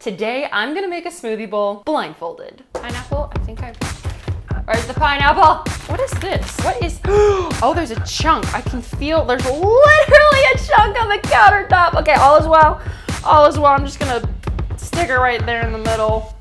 Today, I'm gonna make a smoothie bowl blindfolded. Pineapple, I think where's the pineapple? What is this? What is, oh, there's a chunk. I can feel, there's literally a chunk on the countertop. Okay, all is well. All is well. I'm just gonna stick it right there in the middle.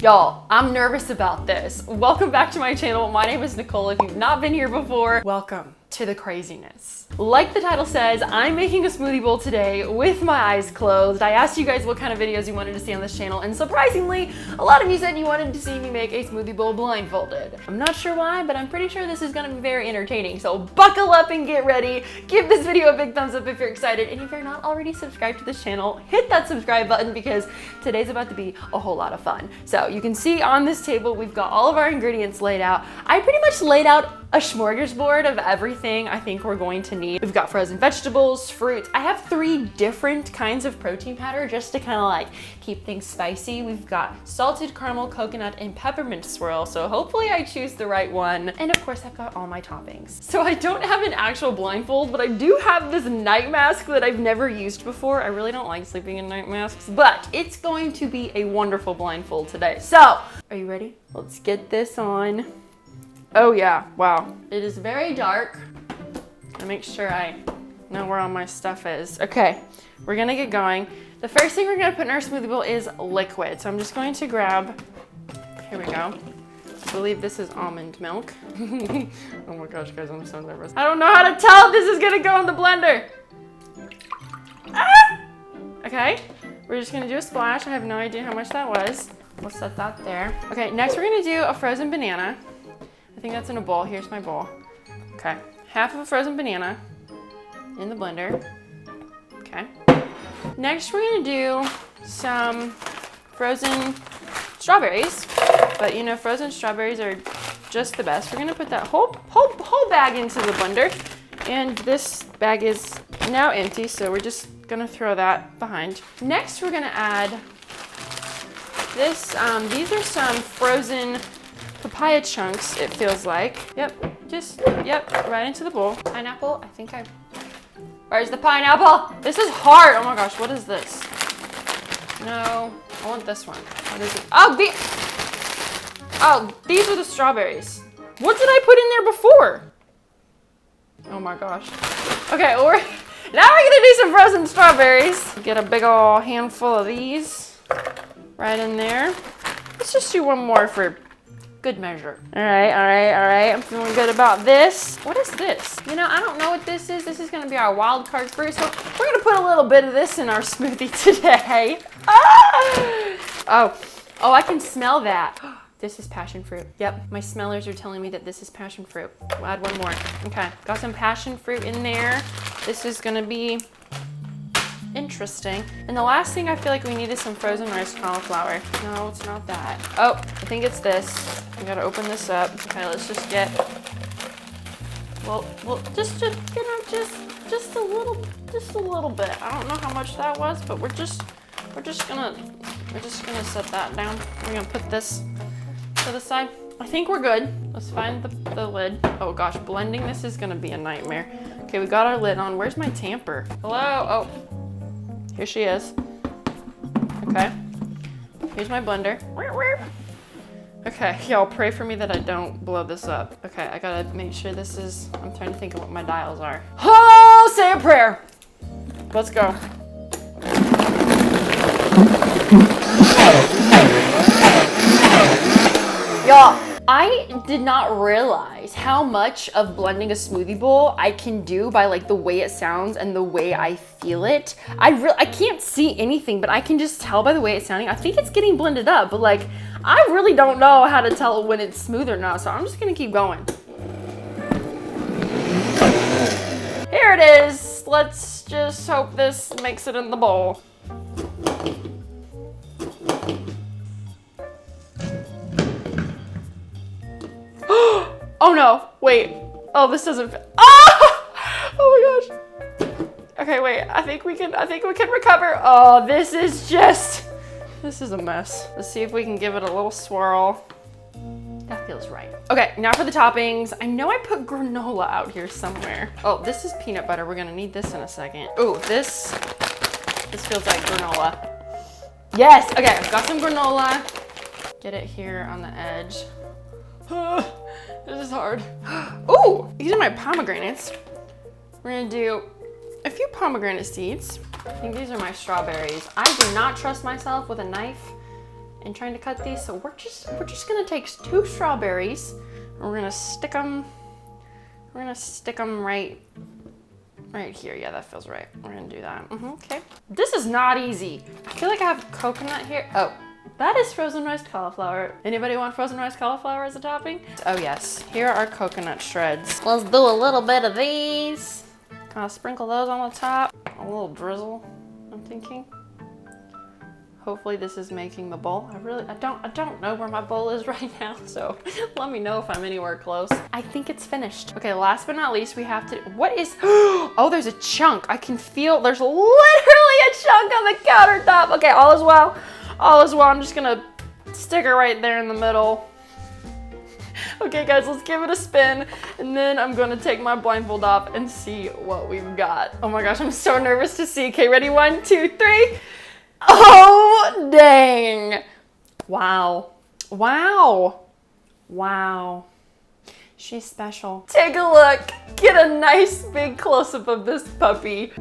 Y'all, I'm nervous about this. Welcome back to my channel. My name is Nicole. If you've not been here before, welcome to the craziness. Like the title says, I'm making a smoothie bowl today with my eyes closed. I asked you guys what kind of videos you wanted to see on this channel, and surprisingly, a lot of you said you wanted to see me make a smoothie bowl blindfolded. I'm not sure why, but I'm pretty sure this is gonna be very entertaining, so buckle up and get ready. Give this video a big thumbs up if you're excited, and if you're not already subscribed to this channel, hit that subscribe button because today's about to be a whole lot of fun. So you can see on this table, we've got all of our ingredients laid out. I pretty much laid out a smorgasbord of everything I think we're going to need. We've got frozen vegetables, fruits. I have 3 different kinds of protein powder just to kind of like keep things spicy. We've got salted caramel, coconut, and peppermint swirl. So hopefully I choose the right one. And of course I've got all my toppings. So I don't have an actual blindfold, but I do have this night mask that I've never used before. I really don't like sleeping in night masks, but it's going to be a wonderful blindfold today. So are you ready? Let's get this on. Oh yeah, wow. It is very dark. I make sure I know where all my stuff is. Okay, we're gonna get going. The first thing we're gonna put in our smoothie bowl is liquid. So I'm just going to grab, here we go. I believe this is almond milk. Oh my gosh, guys, I'm so nervous. I don't know how to tell if this is gonna go in the blender. Ah! Okay, we're just gonna do a splash. I have no idea how much that was. We'll set that there. Okay, next we're gonna do a frozen banana. I think that's in a bowl. Here's my bowl. Okay, half of a frozen banana in the blender. Okay. Next, we're gonna do some frozen strawberries. But you know, frozen strawberries are just the best. We're gonna put that whole bag into the blender. And this bag is now empty, so we're just gonna throw that behind. Next, we're gonna add this. These are some frozen papaya chunks, it feels like. Yep, right into the bowl. Pineapple, I think where's the pineapple? This is hard. Oh my gosh, what is this? No, I want this one. What is it? Oh, these are the strawberries. What did I put in there before? Oh my gosh. Okay, now we're gonna do some frozen strawberries. Get a big ol' handful of these right in there. Let's just do one more for good measure. All right. I'm feeling good about this. What is this? You know, I don't know what this is. This is gonna be our wild card fruit. So we're gonna put a little bit of this in our smoothie today. Ah! Oh, I can smell that. This is passion fruit. Yep, my smellers are telling me that this is passion fruit. We'll add one more. Okay, got some passion fruit in there. This is gonna be interesting. And the last thing I feel like we need is some frozen rice cauliflower. No, it's not that. Oh, I think it's this. I gotta open this up. Okay, let's just get, well, just you know, just a little bit. I don't know how much that was, but we're just gonna set that down. We're gonna put this to the side. I think we're good. Let's find the lid. Oh gosh, blending this is gonna be a nightmare. Okay, we got our lid on. Where's my tamper? Hello? Oh. Here she is. Okay. Here's my blender. Okay, y'all pray for me that I don't blow this up. Okay, I gotta make sure this is, I'm trying to think of what my dials are. Oh, say a prayer. Let's go. Y'all, I did not realize how much of blending a smoothie bowl I can do by like the way it sounds and the way I feel it. I can't see anything, but I can just tell by the way it's sounding. I think it's getting blended up, but like, I really don't know how to tell when it's smooth or not, so I'm just gonna keep going. Here it is. Let's just hope this makes it in the bowl. Oh no, wait. Oh, this doesn't fit. Oh! Oh my gosh. Okay, wait, I think we can recover. Oh, this is a mess. Let's see if we can give it a little swirl. That feels right. Okay, now for the toppings. I know I put granola out here somewhere. Oh, this is peanut butter. We're gonna need this in a second. Oh, this feels like granola. Yes, okay, I've got some granola. Get it here on the edge. This is hard. Ooh, these are my pomegranates. We're gonna do a few pomegranate seeds. I think these are my strawberries. I do not trust myself with a knife in trying to cut these, so we're just gonna take 2 strawberries and we're gonna stick them. We're gonna stick them right here. Yeah, that feels right. We're gonna do that. Okay. This is not easy. I feel like I have coconut here. Oh, that is frozen roast cauliflower. Anybody want frozen roast cauliflower as a topping? Oh yes, here are coconut shreds. Let's do a little bit of these. Kind of sprinkle those on the top. A little drizzle, I'm thinking. Hopefully this is making the bowl. I don't know where my bowl is right now, so let me know if I'm anywhere close. I think it's finished. Okay, last but not least, we have to, what is, oh, there's a chunk. I can feel, there's literally a chunk on the countertop. Okay, all is well. All is well. I'm just gonna stick it right there in the middle. Okay guys, let's give it a spin, and then I'm gonna take my blindfold off and see what we've got. Oh my gosh, I'm so nervous to see. Okay, ready? 1, 2, 3. Oh, dang. Wow. Wow. Wow. She's special. Take a look. Get a nice big close-up of this puppy.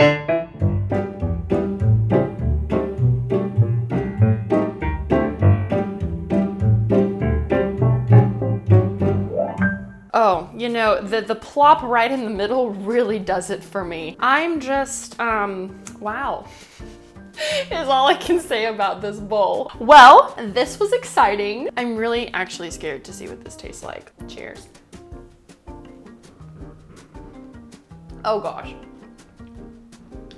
Oh, you know, the plop right in the middle really does it for me. I'm just, wow. Is all I can say about this bowl. Well, this was exciting. I'm really actually scared to see what this tastes like. Cheers. Oh gosh.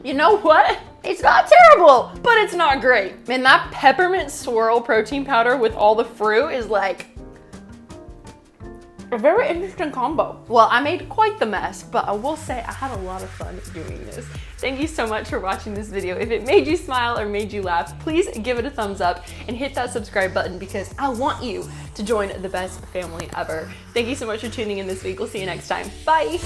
You know what? It's not terrible, but it's not great. And that peppermint swirl protein powder with all the fruit is like a very interesting combo. Well, I made quite the mess, but I will say I had a lot of fun doing this. Thank you so much for watching this video. If it made you smile or made you laugh, please give it a thumbs up and hit that subscribe button because I want you to join the best family ever. Thank you so much for tuning in this week. We'll see you next time. Bye.